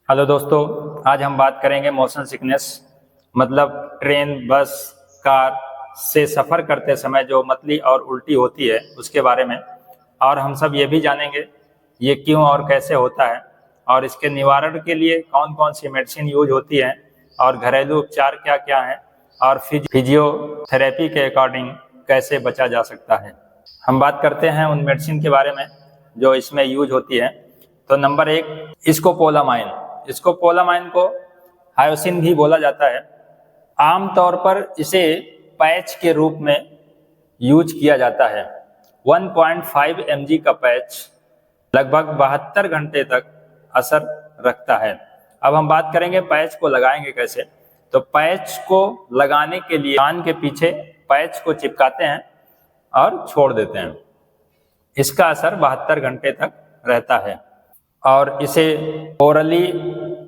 Hello दोस्तों, आज हम बात करेंगे मोशन सिकनेस मतलब ट्रेन, बस, कार से सफ़र करते समय जो मतली और उल्टी होती है उसके बारे में। और हम सब ये भी जानेंगे ये क्यों और कैसे होता है और इसके निवारण के लिए कौन कौन सी मेडिसिन यूज होती है और घरेलू उपचार क्या क्या हैं और फिजियोथेरेपी के अकॉर्डिंग कैसे बचा जा सकता है। हम बात करते हैं उन मेडिसिन के बारे में जो इसमें यूज होती है। तो नंबर 1, स्कोपोलामाइन को हायोसिन भी बोला जाता है। आमतौर पर इसे पैच के रूप में यूज किया जाता है। 1.5 mg का पैच लगभग 72 घंटे तक असर रखता है। अब हम बात करेंगे पैच को लगाएंगे कैसे। तो पैच को लगाने के लिए कान के पीछे पैच को चिपकाते हैं और छोड़ देते हैं। इसका असर 72 घंटे तक रहता है और इसे ओरली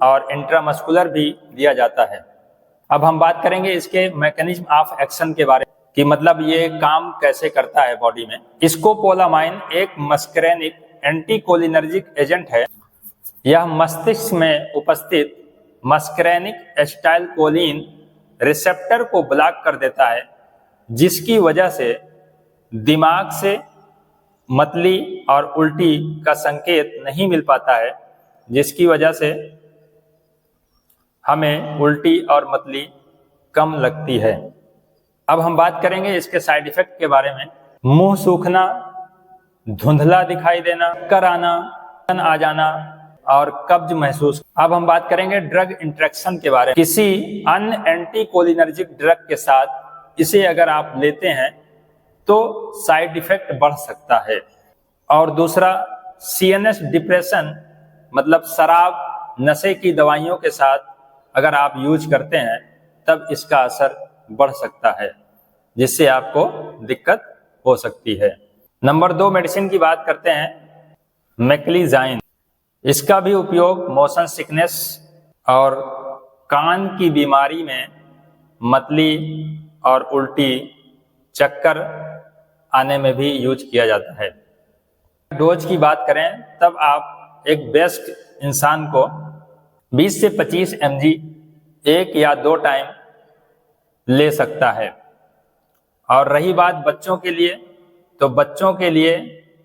और इंट्रामस्कुलर भी दिया जाता है। अब हम बात करेंगे इसके मैकेनिज्म ऑफ एक्शन के बारे में कि मतलब ये काम कैसे करता है बॉडी में। स्कोपोलामाइन एक मस्करेनिक एंटीकोलिनर्जिक एजेंट है। यह मस्तिष्क में उपस्थित मस्करेनिक एसिटाइलकोलिन रिसेप्टर को ब्लॉक कर देता है, जिसकी वजह से दिमाग से मतली और उल्टी का संकेत नहीं मिल पाता है, जिसकी वजह से हमें उल्टी और मतली कम लगती है। अब हम बात करेंगे इसके साइड इफेक्ट के बारे में। मुंह सूखना, धुंधला दिखाई देना, चक्कर आना, आ जाना और कब्ज महसूस। अब हम बात करेंगे ड्रग इंटरेक्शन के बारे में। किसी अन्य एंटीकोलिनर्जिक ड्रग के साथ इसे अगर आप लेते हैं तो साइड इफेक्ट बढ़ सकता है। और दूसरा, सीएनएस डिप्रेशन मतलब शराब, नशे की दवाइयों के साथ अगर आप यूज करते हैं तब इसका असर बढ़ सकता है, जिससे आपको दिक्कत हो सकती है। नंबर 2 मेडिसिन की बात करते हैं, मेक्लीजाइन। इसका भी उपयोग मोशन सिकनेस और कान की बीमारी में मतली और उल्टी, चक्कर आने में भी यूज किया जाता है। डोज की बात करें तब आप एक बेस्ट इंसान को 20 से 25 mg 1 या 2 टाइम ले सकता है। और रही बात बच्चों के लिए, तो बच्चों के लिए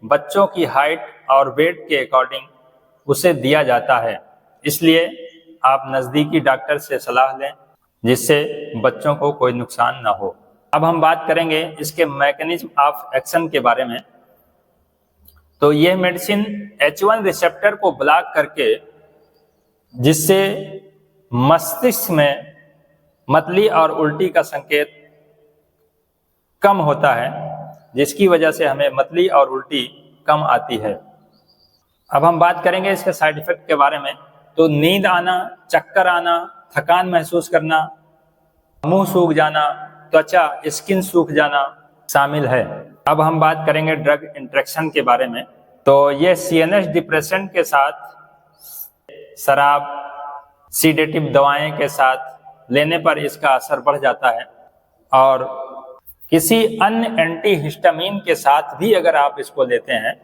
बच्चों की हाइट और वेट के अकॉर्डिंग उसे दिया जाता है, इसलिए आप नज़दीकी डॉक्टर से सलाह लें जिससे बच्चों को कोई नुकसान ना हो। अब हम बात करेंगे इसके मैकेनिज्म ऑफ एक्शन के बारे में। तो यह मेडिसिन H1 रिसेप्टर को ब्लॉक करके, जिससे मस्तिष्क में मतली और उल्टी का संकेत कम होता है, जिसकी वजह से हमें मतली और उल्टी कम आती है। अब हम बात करेंगे इसके साइड इफेक्ट के बारे में। तो नींद आना, चक्कर आना, थकान महसूस करना, मुंह सूख जाना, त्वचा स्किन सूख जाना शामिल है। अब हम बात करेंगे ड्रग इंटरेक्शन के बारे में। तो ये सीएनएस डिप्रेशन के साथ, शराब, सीडेटिव दवाएं के साथ लेने पर इसका असर बढ़ जाता है। और किसी अन्य एंटीहिस्टामिन के साथ भी अगर आप इसको लेते हैं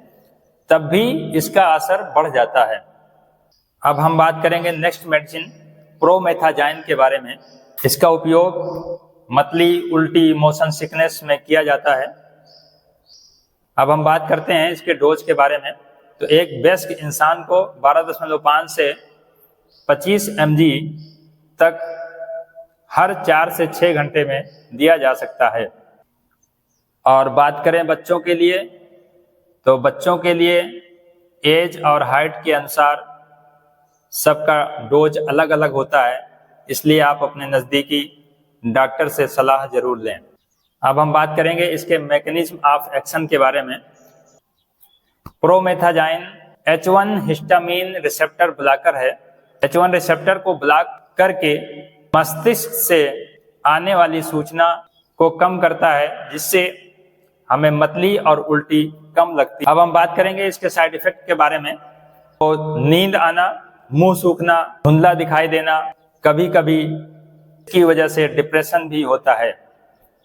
तब भी इसका असर बढ़ जाता है। अब हम बात करेंगे नेक्स्ट मेडिसिन, प्रोमेथाजाइन के बारे में। इसका उपयोग मतली, उल्टी, मोशन सिकनेस में किया जाता है। अब हम बात करते हैं इसके डोज के बारे में। तो एक वयस्क इंसान को 12.5 से 25 mg तक हर 4 से 6 घंटे में दिया जा सकता है। और बात करें बच्चों के लिए, तो बच्चों के लिए एज और हाइट के अनुसार सबका डोज अलग अलग होता है, इसलिए आप अपने नज़दीकी डॉक्टर से सलाह जरूर लें। अब हम बात करेंगे इसके मैकेनिज्म ऑफ एक्शन के बारे में। प्रोमेथाजाइन H1 हिस्टामिन रिसेप्टर ब्लॉकर है। H1 रिसेप्टर को ब्लॉक करके मस्तिष्क से आने वाली सूचना को कम करता है, जिससे हमें मतली और उल्टी कम लगती है। अब हम बात करेंगे इसके साइड इफेक्ट के बारे में। तो नींद आना, मुंह सूखना, धुंधला दिखाई देना, कभी कभी की वजह से डिप्रेशन भी होता है।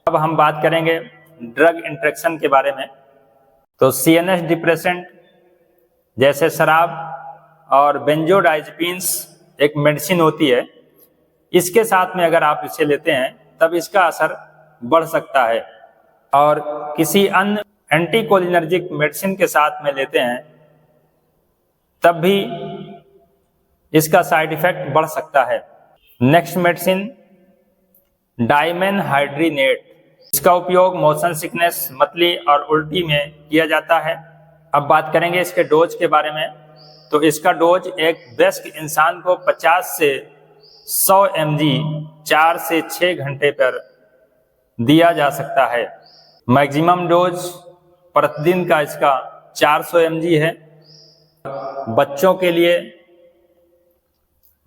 अब हम बात करेंगे ड्रग इंटरेक्शन के बारे में। तो सीएनएस डिप्रेसेंट जैसे शराब और बेंजोडाइज़ेपिन्स एक मेडिसिन होती है, इसके साथ में अगर आप इसे लेते हैं तब इसका असर बढ़ सकता है। और किसी अन्य एंटीकोलिनर्जिक मेडिसिन के साथ में लेते हैं तब भी इसका साइड इफेक्ट बढ़ सकता है। नेक्स्ट मेडिसिन डाइमेनहाइड्रिनेट, इसका उपयोग मोशन सिकनेस, मतली और उल्टी में किया जाता है। अब बात करेंगे इसके डोज के बारे में। तो इसका डोज एक वयस्क इंसान को 50 से 100 mg 4 से 6 घंटे पर दिया जा सकता है। मैक्सिमम डोज प्रतिदिन का इसका 400 mg है। बच्चों के लिए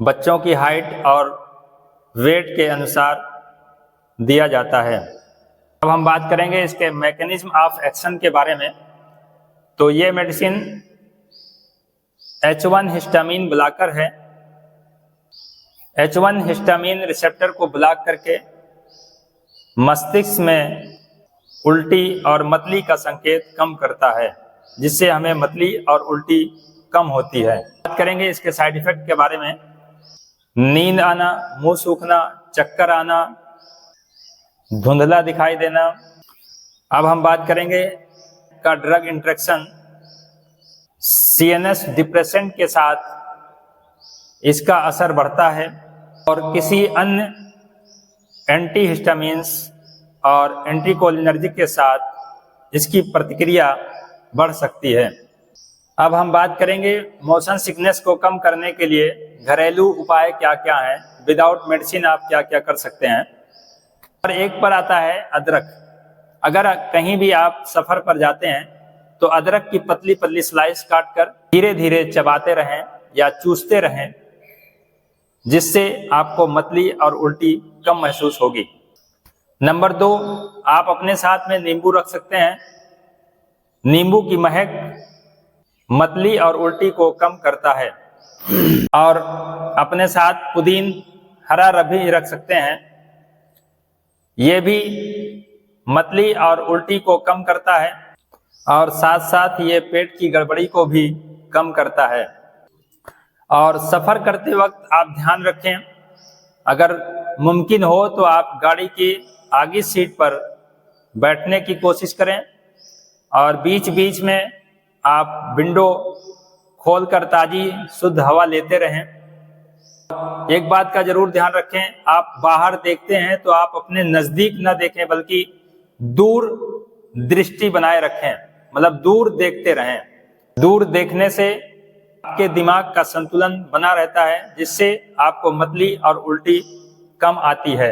बच्चों की हाइट और वेट के अनुसार दिया जाता है। अब हम बात करेंगे इसके मैकेनिज्म ऑफ एक्शन के बारे में। तो ये मेडिसिन H1 हिस्टामिन ब्लॉकर है। H1 हिस्टामिन रिसेप्टर को ब्लॉक करके मस्तिष्क में उल्टी और मतली का संकेत कम करता है, जिससे हमें मतली और उल्टी कम होती है। बात करेंगे इसके साइड इफेक्ट के बारे में। नींद आना, मुंह सूखना, चक्कर आना, धुंधला दिखाई देना। अब हम बात करेंगे का ड्रग इंटरेक्शन CNS डिप्रेसेंट के साथ इसका असर बढ़ता है और किसी अन्य एंटीहिस्टामिन्स और एंटीकोलिनर्जिक के साथ इसकी प्रतिक्रिया बढ़ सकती है। अब हम बात करेंगे मोशन सिकनेस को कम करने के लिए घरेलू उपाय क्या क्या हैं, विदाउट मेडिसिन आप क्या क्या कर सकते हैं। और एक पर आता है अदरक। अगर कहीं भी आप सफर पर जाते हैं तो अदरक की पतली पतली स्लाइस काटकर धीरे धीरे चबाते रहें या चूसते रहें, जिससे आपको मतली और उल्टी कम महसूस होगी। नंबर 2, आप अपने साथ में नींबू रख सकते हैं। नींबू की महक मतली और उल्टी को कम करता है। और अपने साथ पुदीन, हरा रबी रख सकते हैं। ये भी मतली और उल्टी को कम करता है और साथ साथ ये पेट की गड़बड़ी को भी कम करता है। और सफ़र करते वक्त आप ध्यान रखें, अगर मुमकिन हो तो आप गाड़ी की आगे सीट पर बैठने की कोशिश करें और बीच बीच में आप विंडो खोलकर ताज़ी शुद्ध हवा लेते रहें। एक बात का जरूर ध्यान रखें, आप बाहर देखते हैं तो आप अपने नज़दीक न देखें बल्कि दूर दृष्टि बनाए रखें, मतलब दूर देखते रहें। दूर देखने से आपके दिमाग का संतुलन बना रहता है, जिससे आपको मतली और उल्टी कम आती है।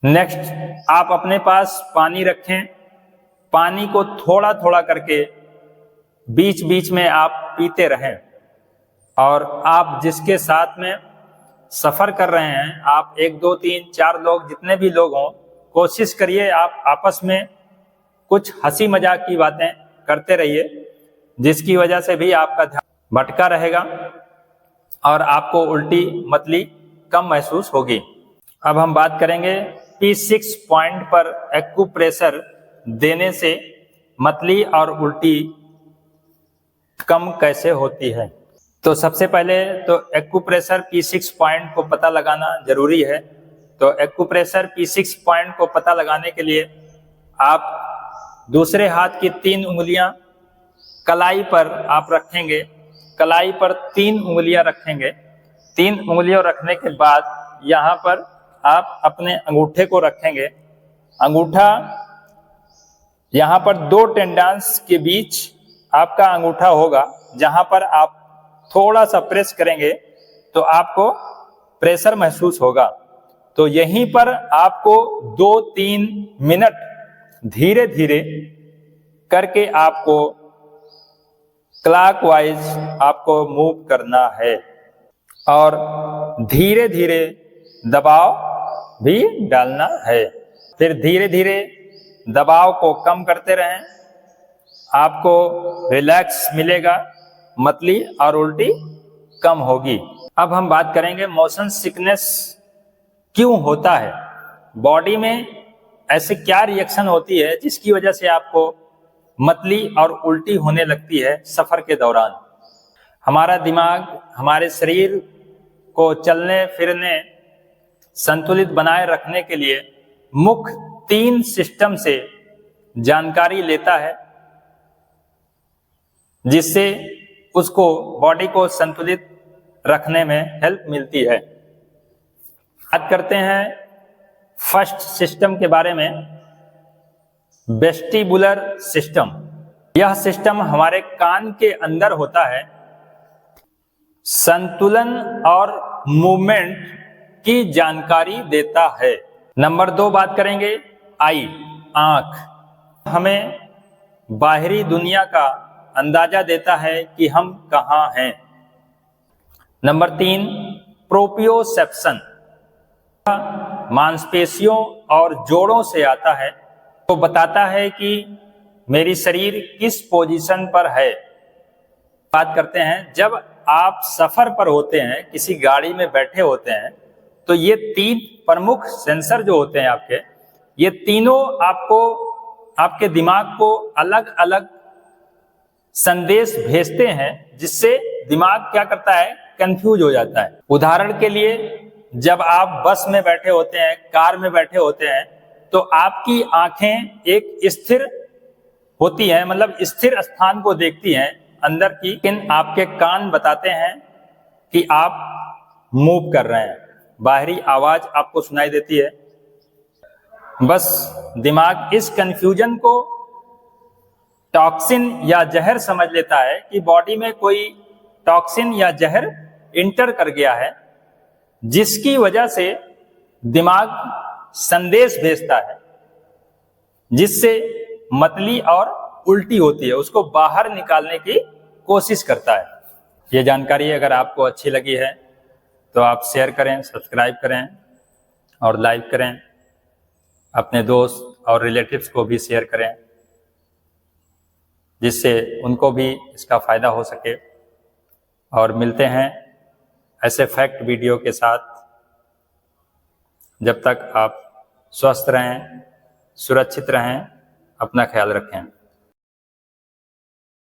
नेक्स्ट, आप अपने पास पानी रखें। पानी को थोड़ा थोड़ा करके बीच बीच में आप पीते रहें। और आप जिसके साथ में सफ़र कर रहे हैं, आप 1 2 3 4 लोग, जितने भी लोग हों, कोशिश करिए आप आपस में कुछ हंसी मजाक की बातें करते रहिए, जिसकी वजह से भी आपका ध्यान भटका रहेगा और आपको उल्टी मतली कम महसूस होगी। अब हम बात करेंगे P6 पॉइंट पर एक्यूप्रेशर देने से मतली और उल्टी कम कैसे होती है। तो सबसे पहले तो एक्यूप्रेशर P6 पॉइंट को पता लगाना जरूरी है। तो एक्यूप्रेशर P6 पॉइंट को पता लगाने के लिए आप दूसरे हाथ की 3 उंगलियां कलाई पर आप रखेंगे। कलाई पर 3 उंगलियां रखेंगे। 3 उंगलियां रखने के बाद यहाँ पर आप अपने अंगूठे को रखेंगे। अंगूठा यहाँ पर 2 टेंडन्स के बीच आपका अंगूठा होगा, जहां पर आप थोड़ा सा प्रेस करेंगे तो आपको प्रेशर महसूस होगा। तो यहीं पर आपको 2-3 मिनट धीरे धीरे करके आपको क्लॉकवाइज आपको मूव करना है और धीरे धीरे दबाव भी डालना है। फिर धीरे धीरे दबाव को कम करते रहें, आपको रिलैक्स मिलेगा, मतली और उल्टी कम होगी। अब हम बात करेंगे मोशन सिकनेस क्यों होता है। बॉडी में ऐसे क्या रिएक्शन होती है जिसकी वजह से आपको मतली और उल्टी होने लगती है सफर के दौरान। हमारा दिमाग हमारे शरीर को चलने फिरने संतुलित बनाए रखने के लिए मुख्य 3 सिस्टम से जानकारी लेता है, जिससे उसको बॉडी को संतुलित रखने में हेल्प मिलती है। बात करते हैं फर्स्ट सिस्टम के बारे में, वेस्टिबुलर सिस्टम। यह सिस्टम हमारे कान के अंदर होता है, संतुलन और मूवमेंट की जानकारी देता है। नंबर 2 बात करेंगे आई, आंख। हमें बाहरी दुनिया का अंदाजा देता है कि हम कहाँ हैं। नंबर 3 प्रोप्रियोसेप्शन, मांसपेशियों और जोड़ों से आता है, तो बताता है कि मेरी शरीर किस पोजीशन पर है। बात करते हैं जब आप सफर पर होते हैं, किसी गाड़ी में बैठे होते हैं, तो ये 3 प्रमुख सेंसर जो होते हैं आपके, ये तीनों आपको आपके दिमाग को अलग अलग संदेश भेजते हैं, जिससे दिमाग क्या करता है, कंफ्यूज हो जाता है। उदाहरण के लिए जब आप बस में बैठे होते हैं, कार में बैठे होते हैं, तो आपकी आंखें एक स्थिर होती हैं, मतलब स्थिर स्थान को देखती हैं अंदर की, लेकिन आपके कान बताते हैं कि आप मूव कर रहे हैं, बाहरी आवाज आपको सुनाई देती है। बस दिमाग इस कंफ्यूजन को टॉक्सिन या जहर समझ लेता है कि बॉडी में कोई टॉक्सिन या जहर इंटर कर गया है, जिसकी वजह से दिमाग संदेश भेजता है, जिससे मतली और उल्टी होती है, उसको बाहर निकालने की कोशिश करता है। ये जानकारी अगर आपको अच्छी लगी है तो आप शेयर करें, सब्सक्राइब करें और लाइक करें। अपने दोस्त और रिलेटिव्स को भी शेयर करें, जिससे उनको भी इसका फायदा हो सके। और मिलते हैं ऐसे फैक्ट वीडियो के साथ। जब तक आप स्वस्थ रहें, सुरक्षित रहें, अपना ख्याल रखें।